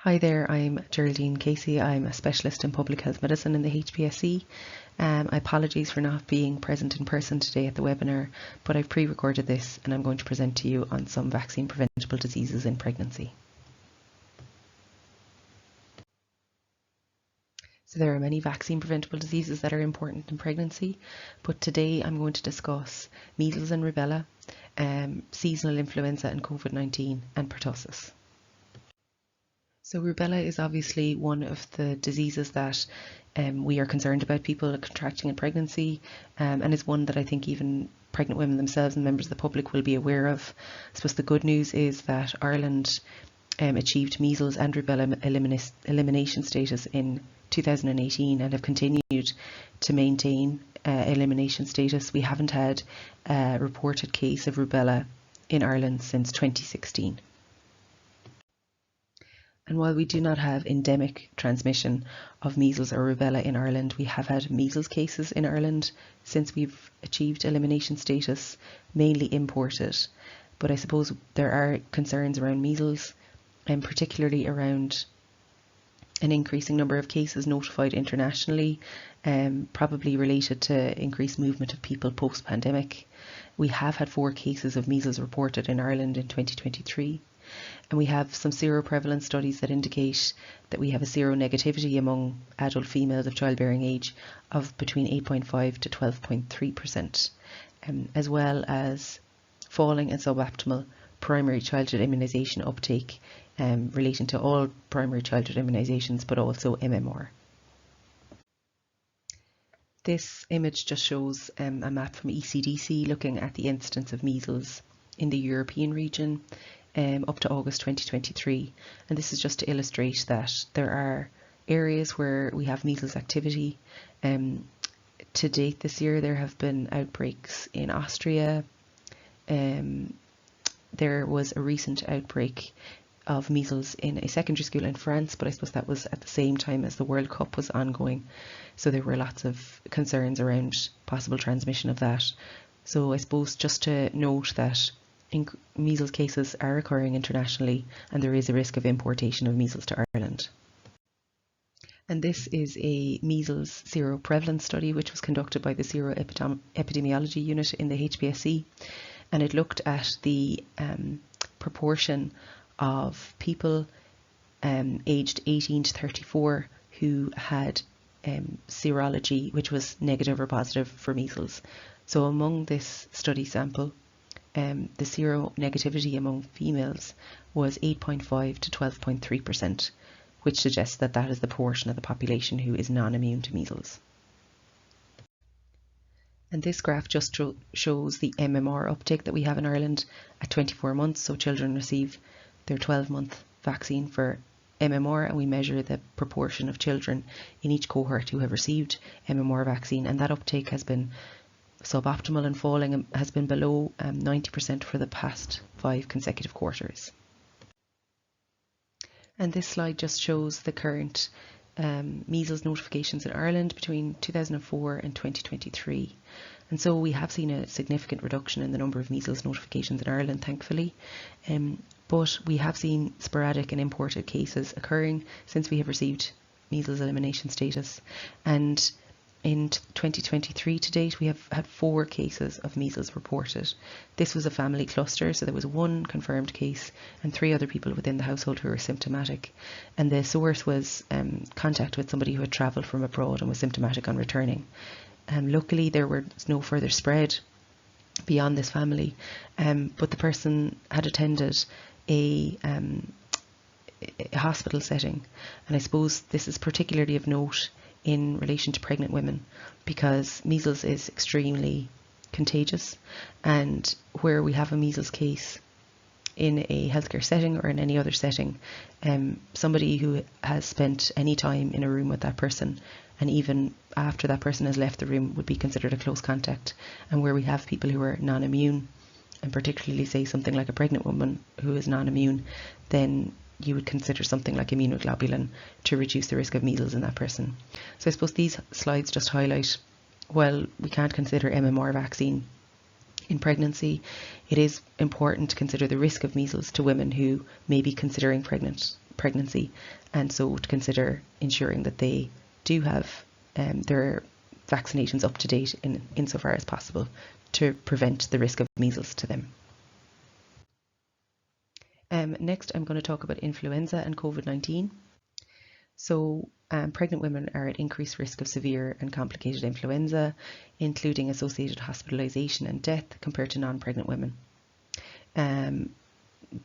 Hi there, I'm Geraldine Casey. I'm a specialist in public health medicine in the HPSE. Apologies for not being present in person today at the webinar, but I've pre-recorded this and I'm going to present to you on some vaccine preventable diseases in pregnancy. So there are many vaccine preventable diseases that are important in pregnancy, but today I'm going to discuss measles and rubella, seasonal influenza and COVID-19 and pertussis. So rubella is obviously one of the diseases that we are concerned about people contracting in pregnancy, and is one that I think even pregnant women themselves and members of the public will be aware of. I suppose the good news is that Ireland achieved measles and rubella elimination status in 2018 and have continued to maintain elimination status. We haven't had a reported case of rubella in Ireland since 2016. And while we do not have endemic transmission of measles or rubella in Ireland, we have had measles cases in Ireland since we've achieved elimination status, mainly imported. But I suppose there are concerns around measles, and particularly around an increasing number of cases notified internationally, probably related to increased movement of people post-pandemic. We have had 4 cases of measles reported in Ireland in 2023. And we have some seroprevalence studies that indicate that we have a seronegativity among adult females of childbearing age of between 8.5 to 12.3%, as well as falling and suboptimal primary childhood immunisation uptake relating to all primary childhood immunisations, but also MMR. This image just shows a map from ECDC looking at the incidence of measles in the European region up to August 2023, and this is just to illustrate that there are areas where we have measles activity. To date this year there have been outbreaks in Austria. There was a recent outbreak of measles in a secondary school in France, but I suppose that was at the same time as the World Cup was ongoing, so there were lots of concerns around possible transmission of that. So I suppose just to note that measles cases are occurring internationally and there is a risk of importation of measles to Ireland. And this is a measles seroprevalence study which was conducted by the Seroepidemiology Unit in the HPSE, and it looked at the proportion of people aged 18 to 34 who had serology which was negative or positive for measles. So among this study sample, the seronegativity among females was 8.5 to 12.3%, which suggests that that is the portion of the population who is non-immune to measles. And this graph just shows the MMR uptake that we have in Ireland at 24 months. So children receive their 12-month vaccine for MMR, and we measure the proportion of children in each cohort who have received MMR vaccine, and that uptake has been suboptimal and falling and has been below 90% for the past 5 consecutive quarters. And this slide just shows the current measles notifications in Ireland between 2004 and 2023. And so we have seen a significant reduction in the number of measles notifications in Ireland, thankfully. But we have seen sporadic and imported cases occurring since we have received measles elimination status. And in 2023 to date, we have had 4 cases of measles reported. This was a family cluster, so there was 1 confirmed case and 3 other people within the household who were symptomatic. And the source was contact with somebody who had travelled from abroad and was symptomatic on returning. Luckily, there was no further spread beyond this family, but the person had attended a hospital setting. And I suppose this is particularly of note in relation to pregnant women, because measles is extremely contagious, and where we have a measles case in a healthcare setting or in any other setting, somebody who has spent any time in a room with that person, and even after that person has left the room, would be considered a close contact. And where we have people who are non-immune, and particularly say something like a pregnant woman who is non-immune, then you would consider something like immunoglobulin to reduce the risk of measles in that person. So I suppose these slides just highlight, while we can't consider MMR vaccine in pregnancy, it is important to consider the risk of measles to women who may be considering pregnancy, and so to consider ensuring that they do have their vaccinations up to date insofar as possible to prevent the risk of measles to them. Next, I'm going to talk about influenza and COVID-19. So pregnant women are at increased risk of severe and complicated influenza, including associated hospitalisation and death compared to non-pregnant women.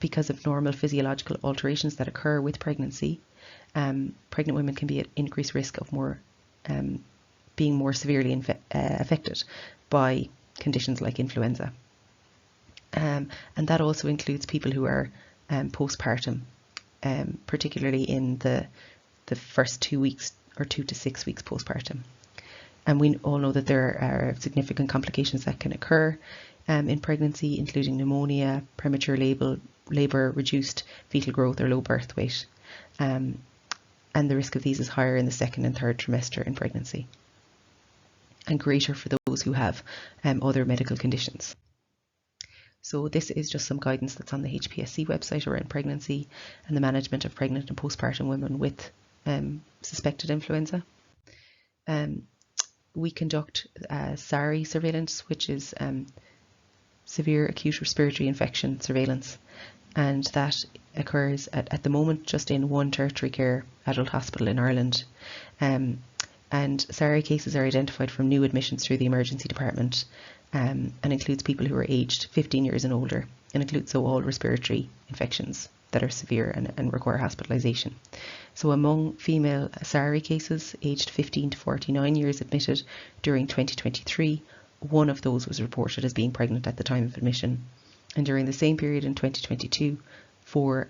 Because of normal physiological alterations that occur with pregnancy, pregnant women can be at increased risk of being more severely affected by conditions like influenza. And that also includes people who are postpartum, particularly in the first 2 weeks or 2 to 6 weeks postpartum. And we all know that there are significant complications that can occur in pregnancy, including pneumonia, premature labour, reduced fetal growth or low birth weight. And the risk of these is higher in the second and third trimester in pregnancy, and greater for those who have other medical conditions. So this is just some guidance that's on the HPSC website around pregnancy and the management of pregnant and postpartum women with suspected influenza. We conduct SARI surveillance, which is severe acute respiratory infection surveillance, and that occurs at the moment just in one tertiary care adult hospital in Ireland. And SARI cases are identified from new admissions through the emergency department, and includes people who are aged 15 years and older, and includes all respiratory infections that are severe and require hospitalisation. So among female SARI cases aged 15 to 49 years admitted during 2023, one of those was reported as being pregnant at the time of admission. And during the same period in 2022, 4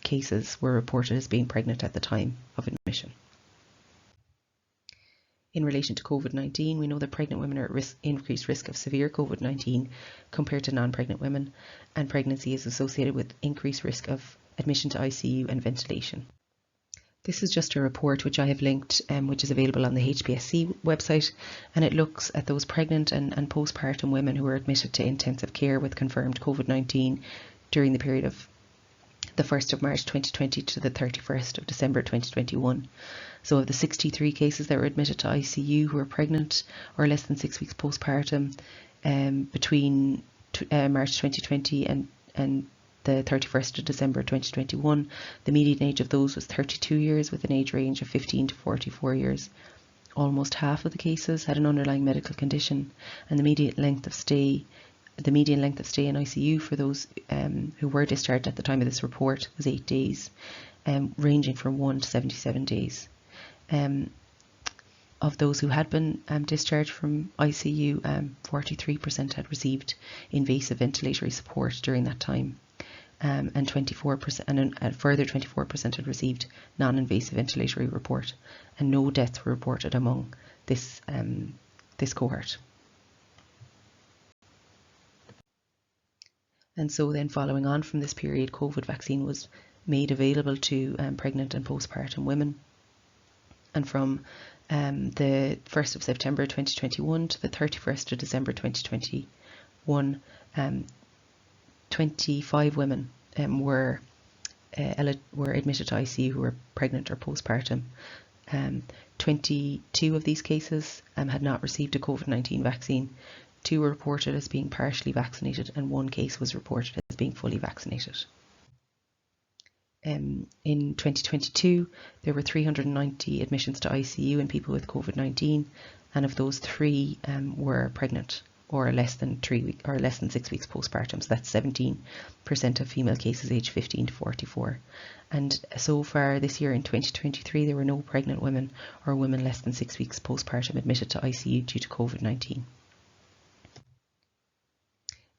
cases were reported as being pregnant at the time of admission. In relation to COVID-19, we know that pregnant women are at increased risk of severe COVID-19 compared to non-pregnant women, and pregnancy is associated with increased risk of admission to ICU and ventilation. This is just a report which I have linked, which is available on the HPSC website, and it looks at those pregnant and postpartum women who were admitted to intensive care with confirmed COVID-19 during the period of the 1st of March 2020 to the 31st of December 2021. So of the 63 cases that were admitted to ICU who were pregnant or less than 6 weeks postpartum between March 2020 and the 31st of December 2021, the median age of those was 32 years with an age range of 15 to 44 years. Almost half of the cases had an underlying medical condition, and the median length of stay in ICU for those who were discharged at the time of this report was 8 days, ranging from 1 to 77 days. Of those who had been discharged from ICU, 43% had received invasive ventilatory support during that time, and 24%, and a further 24% had received non-invasive ventilatory support, and no deaths were reported among this cohort. And so then following on from this period, COVID vaccine was made available to pregnant and postpartum women. And from the 1st of September 2021 to the 31st of December 2021, 25 women were admitted to ICU who were pregnant or postpartum. 22 of these cases had not received a COVID-19 vaccine. 2 were reported as being partially vaccinated, and 1 case was reported as being fully vaccinated. In 2022, there were 390 admissions to ICU in people with COVID-19, and of those 3 were pregnant or less than 6 weeks postpartum. So that's 17% of female cases aged 15 to 44. And so far this year in 2023, there were no pregnant women or women less than 6 weeks postpartum admitted to ICU due to COVID-19.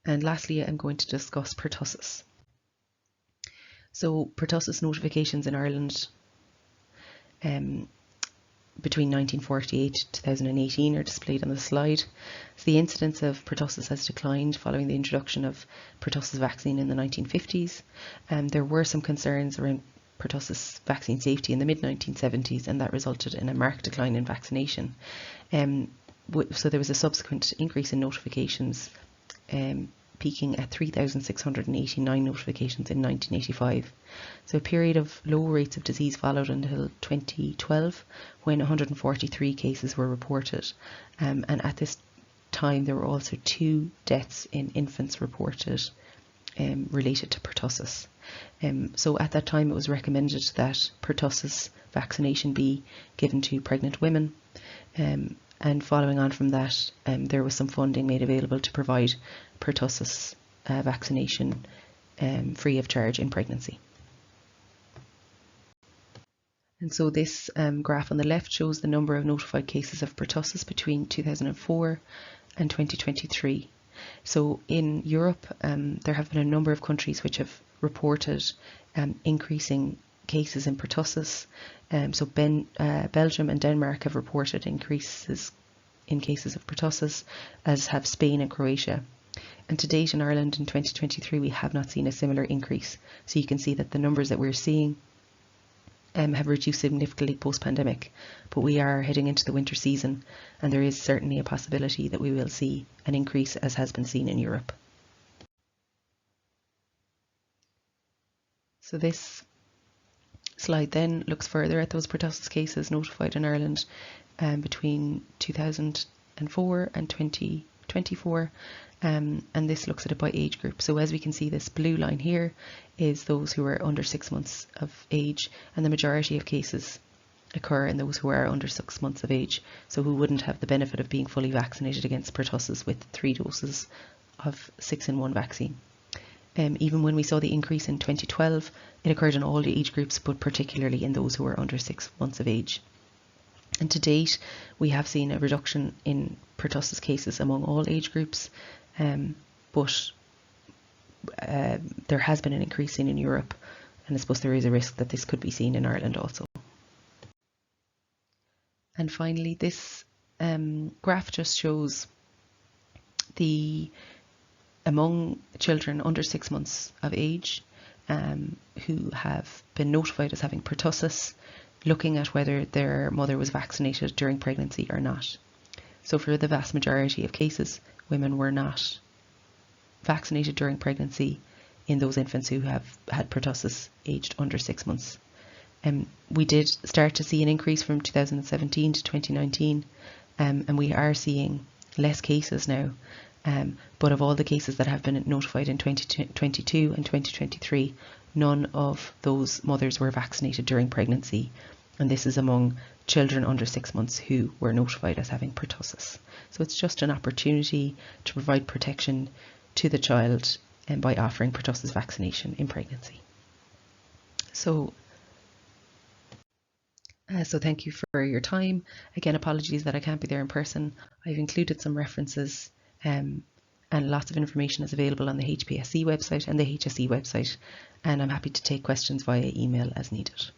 And lastly, I'm going to discuss pertussis. So pertussis notifications in Ireland between 1948 to 2018 are displayed on the slide. So the incidence of pertussis has declined following the introduction of pertussis vaccine in the 1950s. There were some concerns around pertussis vaccine safety in the mid-1970s, and that resulted in a marked decline in vaccination. So there was a subsequent increase in notifications peaking at 3,689 notifications in 1985. So a period of low rates of disease followed until 2012, when 143 cases were reported. And at this time there were also 2 deaths in infants reported related to pertussis. So at that time it was recommended that pertussis vaccination be given to pregnant women. And following on from that, there was some funding made available to provide pertussis vaccination free of charge in pregnancy. And so this graph on the left shows the number of notified cases of pertussis between 2004 and 2023. So in Europe, there have been a number of countries which have reported increasing cases in pertussis. So Belgium and Denmark have reported increases in cases of pertussis, as have Spain and Croatia. And to date in Ireland in 2023 we have not seen a similar increase. So you can see that the numbers that we're seeing have reduced significantly post-pandemic, but we are heading into the winter season and there is certainly a possibility that we will see an increase, as has been seen in Europe. So this slide then looks further at those pertussis cases notified in Ireland between 2004 and 2024, and this looks at it by age group. So as we can see, this blue line here is those who are under 6 months of age, and the majority of cases occur in those who are under 6 months of age, so who wouldn't have the benefit of being fully vaccinated against pertussis with 3 doses of 6-in-1 vaccine. Even when we saw the increase in 2012, it occurred in all the age groups, but particularly in those who were under 6 months of age. And to date, we have seen a reduction in pertussis cases among all age groups, but there has been an increase seen in Europe, and I suppose there is a risk that this could be seen in Ireland also. And finally, this graph just shows among children under 6 months of age who have been notified as having pertussis, looking at whether their mother was vaccinated during pregnancy or not. So for the vast majority of cases, women were not vaccinated during pregnancy in those infants who have had pertussis aged under 6 months. We did start to see an increase from 2017 to 2019, and we are seeing less cases now. But of all the cases that have been notified in 2022 and 2023, none of those mothers were vaccinated during pregnancy, and this is among children under 6 months who were notified as having pertussis. So it's just an opportunity to provide protection to the child by offering pertussis vaccination in pregnancy. So thank you for your time. Again, apologies that I can't be there in person. I've included some references and lots of information is available on the HPSC website and the HSE website, and I'm happy to take questions via email as needed.